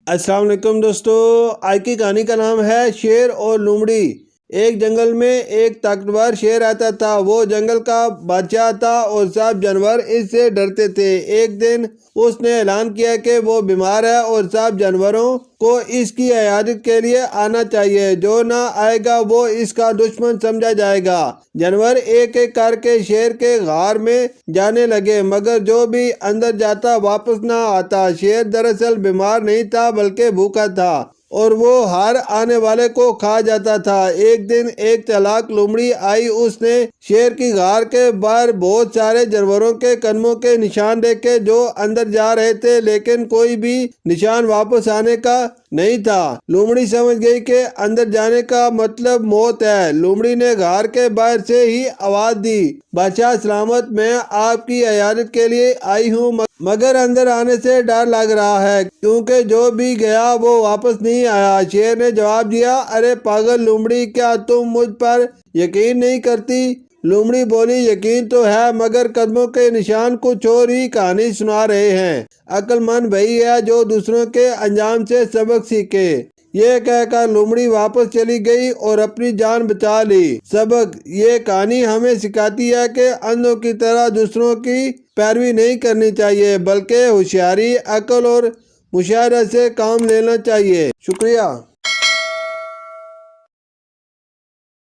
السلام علیکم دوستو، آج کی کہانی کا نام ہے شیر اور لومڑی۔ ایک جنگل میں ایک طاقتور شیر رہتا تھا۔ وہ جنگل کا بادشاہ تھا اور سب جانور اس سے ڈرتے تھے۔ ایک دن اس نے اعلان کیا کہ وہ بیمار ہے اور سب جانوروں کو اس کی عیادت کے لیے آنا چاہیے۔ جو نہ آئے گا وہ اس کا دشمن سمجھا جائے گا۔ جانور ایک ایک کر کے شیر کے غار میں جانے لگے، مگر جو بھی اندر جاتا واپس نہ آتا۔ شیر دراصل بیمار نہیں تھا بلکہ بھوکا تھا اور وہ ہر آنے والے کو کھا جاتا تھا۔ ایک دن ایک چالاک لومڑی آئی۔ اس نے شیر کی غار کے باہر بہت سارے جانوروں کے قدموں کے نشان دیکھے جو اندر جا رہے تھے، لیکن کوئی بھی نشان واپس آنے کا نہیں تھا۔ لومڑی سمجھ گئی کہ اندر جانے کا مطلب موت ہے۔ لومڑی نے غار کے باہر سے ہی آواز دی، بادشاہ سلامت، میں آپ کی عیادت کے لیے آئی ہوں، مگر اندر آنے سے ڈر لگ رہا ہے کیونکہ جو بھی گیا وہ واپس نہیں آیا۔ شیر نے جواب دیا، ارے پاگل لومڑی، کیا تم مجھ پر یقین نہیں کرتی؟ لومڑی بولی، یقین تو ہے مگر قدموں کے نشان کچھ اور ہی کہانی سنا رہے ہیں۔ عقل مند وہی ہے جو دوسروں کے انجام سے سبق سیکھے۔ یہ کہہ کر لومڑی واپس چلی گئی اور اپنی جان بچا لی۔ سبق: یہ کہانی ہمیں سکھاتی ہے کہ اندھوں کی طرح دوسروں کی پیروی نہیں کرنی چاہیے بلکہ ہوشیاری، عقل اور مشاہدہ سے کام لینا چاہیے۔ شکریہ۔